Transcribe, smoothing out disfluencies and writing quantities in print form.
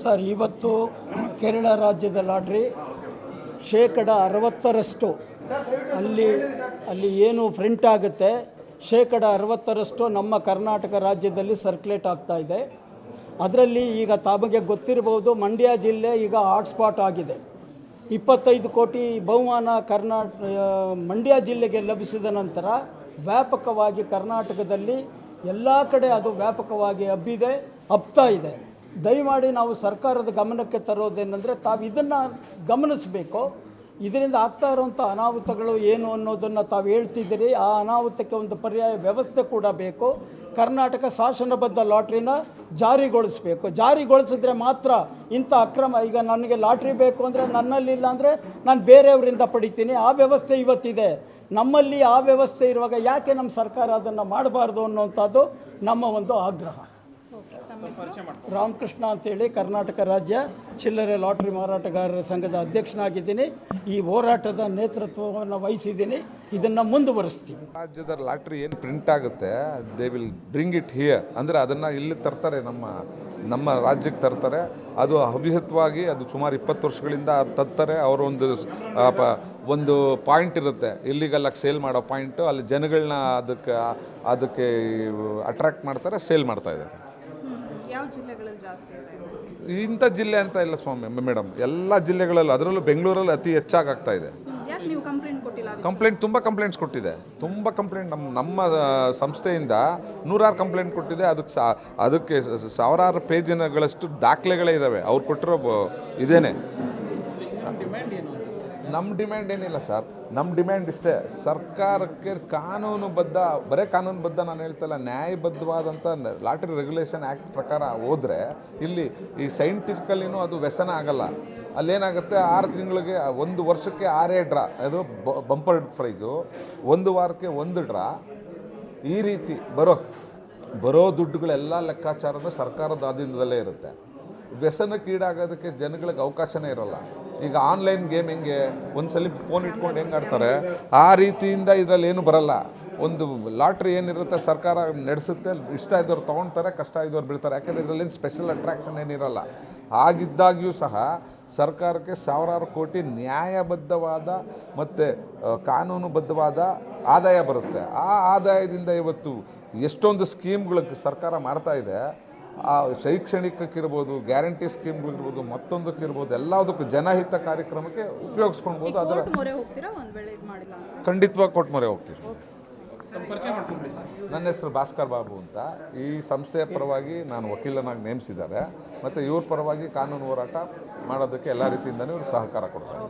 Sir, ಇವತ್ತು ಕೇರಳ ರಾಜ್ಯದ lottery ಶೇಕಡ 60ರಷ್ಟು ಅಲ್ಲಿ ಏನು ಪ್ರಿಂಟ್ ಆಗುತ್ತೆ ಶೇಕಡ 60ರಷ್ಟು ನಮ್ಮ ಕರ್ನಾಟಕ ರಾಜ್ಯದಲ್ಲಿ ಸರ್ಕ್ಯುಲೇಟ್ ಆಗ್ತಾ ಇದೆ. ಅದರಲ್ಲಿ ಈಗ ತಮಗೆ ಗೊತ್ತಿರಬಹುದು, ಮಂಡ್ಯ ಜಿಲ್ಲೆ ಈಗ ಹಾಟ್ಸ್ಪಾಟ್ ಆಗಿದೆ. 25 ಕೋಟಿ ಬಹುಮಾನ ಮಂಡ್ಯ ಜಿಲ್ಲೆಗೆ ಲಭಿಸಿದ ನಂತರ ವ್ಯಾಪಕವಾಗಿ ಕರ್ನಾಟಕದಲ್ಲಿ ಎಲ್ಲ ಕಡೆ ಅದು ವ್ಯಾಪಕವಾಗಿ ಹಬ್ತಾ ಇದೆ. ದಯಮಾಡಿ ನಾವು ಸರ್ಕಾರದ ಗಮನಕ್ಕೆ ತರೋದೇನೆಂದರೆ, ತಾವು ಇದನ್ನು ಗಮನಿಸಬೇಕು. ಇದರಿಂದ ಆಗ್ತಾ ಇರುವಂಥ ಅನಾಹುತಗಳು ಏನು ಅನ್ನೋದನ್ನು ತಾವು ಹೇಳ್ತಿದ್ದೀರಿ. ಆ ಅನಾಹುತಕ್ಕೆ ಒಂದು ಪರ್ಯಾಯ ವ್ಯವಸ್ಥೆ ಕೂಡ ಬೇಕು. ಕರ್ನಾಟಕ ಶಾಸನಬದ್ಧ ಲಾಟ್ರಿನ ಜಾರಿಗೊಳಿಸಿದ್ರೆ ಮಾತ್ರ ಇಂಥ ಅಕ್ರಮ, ಈಗ ನನಗೆ ಲಾಟ್ರಿ ಬೇಕು ಅಂದರೆ ನನ್ನಲ್ಲಿಲ್ಲ ಅಂದರೆ ನಾನು ಬೇರೆಯವರಿಂದ ಪಡಿತೀನಿ, ಆ ವ್ಯವಸ್ಥೆ ಇವತ್ತಿದೆ. ನಮ್ಮಲ್ಲಿ ಆ ವ್ಯವಸ್ಥೆ ಇರುವಾಗ ಯಾಕೆ ನಮ್ಮ ಸರ್ಕಾರ ಅದನ್ನು ಮಾಡಬಾರ್ದು ಅನ್ನುವಂಥದ್ದು ನಮ್ಮ ಒಂದು ಆಗ್ರಹ. ರಾಮಕೃಷ್ಣ ಅಂತೇಳಿ ಕರ್ನಾಟಕ ರಾಜ್ಯ ಚಿಲ್ಲರೆ ಲಾಟ್ರಿ ಮಾರಾಟಗಾರರ ಸಂಘದ ಅಧ್ಯಕ್ಷನಾಗಿದ್ದೀನಿ. ಈ ಹೋರಾಟದ ನೇತೃತ್ವವನ್ನು ವಹಿಸಿದ್ದೀನಿ. ಇದನ್ನು ಮುಂದುವರಿಸ್ತೀವಿ. ರಾಜ್ಯದ ಲಾಟ್ರಿ ಏನು ಪ್ರಿಂಟ್ ಆಗುತ್ತೆ, they will bring it here. ಅಂದರೆ ಅದನ್ನು ಇಲ್ಲಿ ತರ್ತಾರೆ, ನಮ್ಮ ರಾಜ್ಯಕ್ಕೆ ತರ್ತಾರೆ. ಅದು ಅಭಿಹಿತವಾಗಿ ಅದು ಸುಮಾರು 20 ವರ್ಷಗಳಿಂದ ತರ್ತಾರೆ. ಅವರು ಒಂದು ಪಾಯಿಂಟ್ ಇರುತ್ತೆ, ಇಲ್ಲಿಗೆಲ್ಲ ಸೇಲ್ ಮಾಡೋ ಪಾಯಿಂಟು. ಅಲ್ಲಿ ಜನಗಳನ್ನ ಅದಕ್ಕೆ ಅಟ್ರಾಕ್ಟ್ ಮಾಡ್ತಾರೆ, ಸೇಲ್ ಮಾಡ್ತಾಯಿದ್ದಾರೆ. ಯಾವ ಜಿಲ್ಲೆಗಳಲ್ಲಿ ಜಾಸ್ತಿ ಇದೆ? ಇಂಥ ಜಿಲ್ಲೆ ಅಂತ ಇಲ್ಲ ಸ್ವಾಮಿ ಮೇಡಮ್, ಎಲ್ಲ ಜಿಲ್ಲೆಗಳಲ್ಲೂ, ಅದರಲ್ಲೂ ಬೆಂಗಳೂರಲ್ಲಿ ಅತಿ ಹೆಚ್ಚಾಗಿ ಆಗ್ತಾ ಇದೆ. ಯಾಕೆ ನೀವು ಕಂಪ್ಲೇಂಟ್ ಕೊಟ್ಟಿಲ್ಲ? ಕಂಪ್ಲೇಂಟ್ ತುಂಬ ಕಂಪ್ಲೇಂಟ್ಸ್ ಕೊಟ್ಟಿದೆ, ತುಂಬ ಕಂಪ್ಲೇಂಟ್ ನಮ್ಮ ಸಂಸ್ಥೆಯಿಂದ 100 ಕಂಪ್ಲೇಂಟ್ ಕೊಟ್ಟಿದೆ. ಅದಕ್ಕೆ ಸಾವಿರಾರು ಪೇಜಿನಗಳಷ್ಟು ದಾಖಲೆಗಳೇ ಇದ್ದಾವೆ. ಅವ್ರು ಕೊಟ್ಟಿರೋ ಇದೇನೆ. ನಮ್ಮ ಡಿಮ್ಯಾಂಡ್ ಏನಿಲ್ಲ ಸರ್, ನಮ್ಮ ಡಿಮ್ಯಾಂಡ್ ಇಷ್ಟೇ, ಸರ್ಕಾರಕ್ಕೆ ಬರೀ ಕಾನೂನುಬದ್ಧ ನಾನು ಹೇಳ್ತಲ್ಲ, ನ್ಯಾಯಬದ್ಧವಾದಂಥ ಲಾಟ್ರಿ ರೆಗ್ಯುಲೇಷನ್ ಆ್ಯಕ್ಟ್ ಪ್ರಕಾರ ಹೋದರೆ ಇಲ್ಲಿ ಈ ಸೈಂಟಿಫಿಕಲಿನೂ ಅದು ವ್ಯಸನ ಆಗಲ್ಲ. ಅಲ್ಲೇನಾಗುತ್ತೆ, 6 ತಿಂಗಳಿಗೆ 1 ವರ್ಷಕ್ಕೆ 6 ಡ್ರಾ, ಅದು ಬಂಪರ್ ಪ್ರೈಸು, 1 ವಾರಕ್ಕೆ 1 ಡ್ರಾ. ಈ ರೀತಿ ಬರೋ ದುಡ್ಡುಗಳೆಲ್ಲ ಲೆಕ್ಕಾಚಾರನೂ ಸರ್ಕಾರದ ಆಧೀನದಲ್ಲೇ ಇರುತ್ತೆ. ವ್ಯಸನಕ್ಕೀಡಾಗೋದಕ್ಕೆ ಜನಗಳಿಗೆ ಅವಕಾಶನೇ ಇರೋಲ್ಲ. ಈಗ ಆನ್ಲೈನ್ ಗೇಮ್ ಹೆಂಗೆ ಒಂದ್ಸಲಿ ಫೋನ್ ಇಟ್ಕೊಂಡು ಹೆಂಗೆ ಆಡ್ತಾರೆ, ಆ ರೀತಿಯಿಂದ ಇದರಲ್ಲಿ ಏನು ಬರಲ್ಲ. ಒಂದು ಲಾಟ್ರಿ ಏನಿರುತ್ತೆ ಸರ್ಕಾರ ನಡೆಸುತ್ತೆ, ಇಷ್ಟ ಇದ್ದವ್ರು ತೊಗೊಳ್ತಾರೆ, ಕಷ್ಟ ಇದ್ದವ್ರು ಬೀಳ್ತಾರೆ. ಯಾಕೆಂದರೆ ಇದರಲ್ಲೇನು ಸ್ಪೆಷಲ್ ಅಟ್ರಾಕ್ಷನ್ ಏನಿರಲ್ಲ. ಆಗಿದ್ದಾಗ್ಯೂ ಸಹ ಸರ್ಕಾರಕ್ಕೆ ಸಾವಿರಾರು ಕೋಟಿ ನ್ಯಾಯಬದ್ಧವಾದ ಮತ್ತು ಕಾನೂನುಬದ್ಧವಾದ ಆದಾಯ ಬರುತ್ತೆ. ಆ ಆದಾಯದಿಂದ ಇವತ್ತು ಎಷ್ಟೊಂದು ಸ್ಕೀಮ್ಗಳಿಗೆ ಸರ್ಕಾರ ಮಾಡ್ತಾ ಇದೆ. ಆ ಶೈಕ್ಷಣಿಕಕ್ಕಿರ್ಬೋದು, ಗ್ಯಾರಂಟಿ ಸ್ಕೀಮ್ಗಳಿರ್ಬೋದು, ಮತ್ತೊಂದಕ್ಕಿರ್ಬೋದು, ಎಲ್ಲದಕ್ಕೂ ಜನಹಿತ ಕಾರ್ಯಕ್ರಮಕ್ಕೆ ಉಪಯೋಗಿಸ್ಕೊಳ್ಬೋದು. ಅದರ ಖಂಡಿತವಾಗಿ ಕೋರ್ಟ್ ಮೊರೆ ಹೋಗ್ತೀವಿ. ನನ್ನ ಹೆಸರು ಭಾಸ್ಕರ್ ಬಾಬು ಅಂತ. ಈ ಸಂಸ್ಥೆಯ ಪರವಾಗಿ ನಾನು ವಕೀಲನಾಗಿ ನೇಮಿಸಿದ್ದಾರೆ. ಮತ್ತು ಇವ್ರ ಪರವಾಗಿ ಕಾನೂನು ಹೋರಾಟ ಮಾಡೋದಕ್ಕೆ ಎಲ್ಲ ರೀತಿಯಿಂದಲೂ ಇವರು ಸಹಕಾರ ಕೊಡ್ತಾರೆ.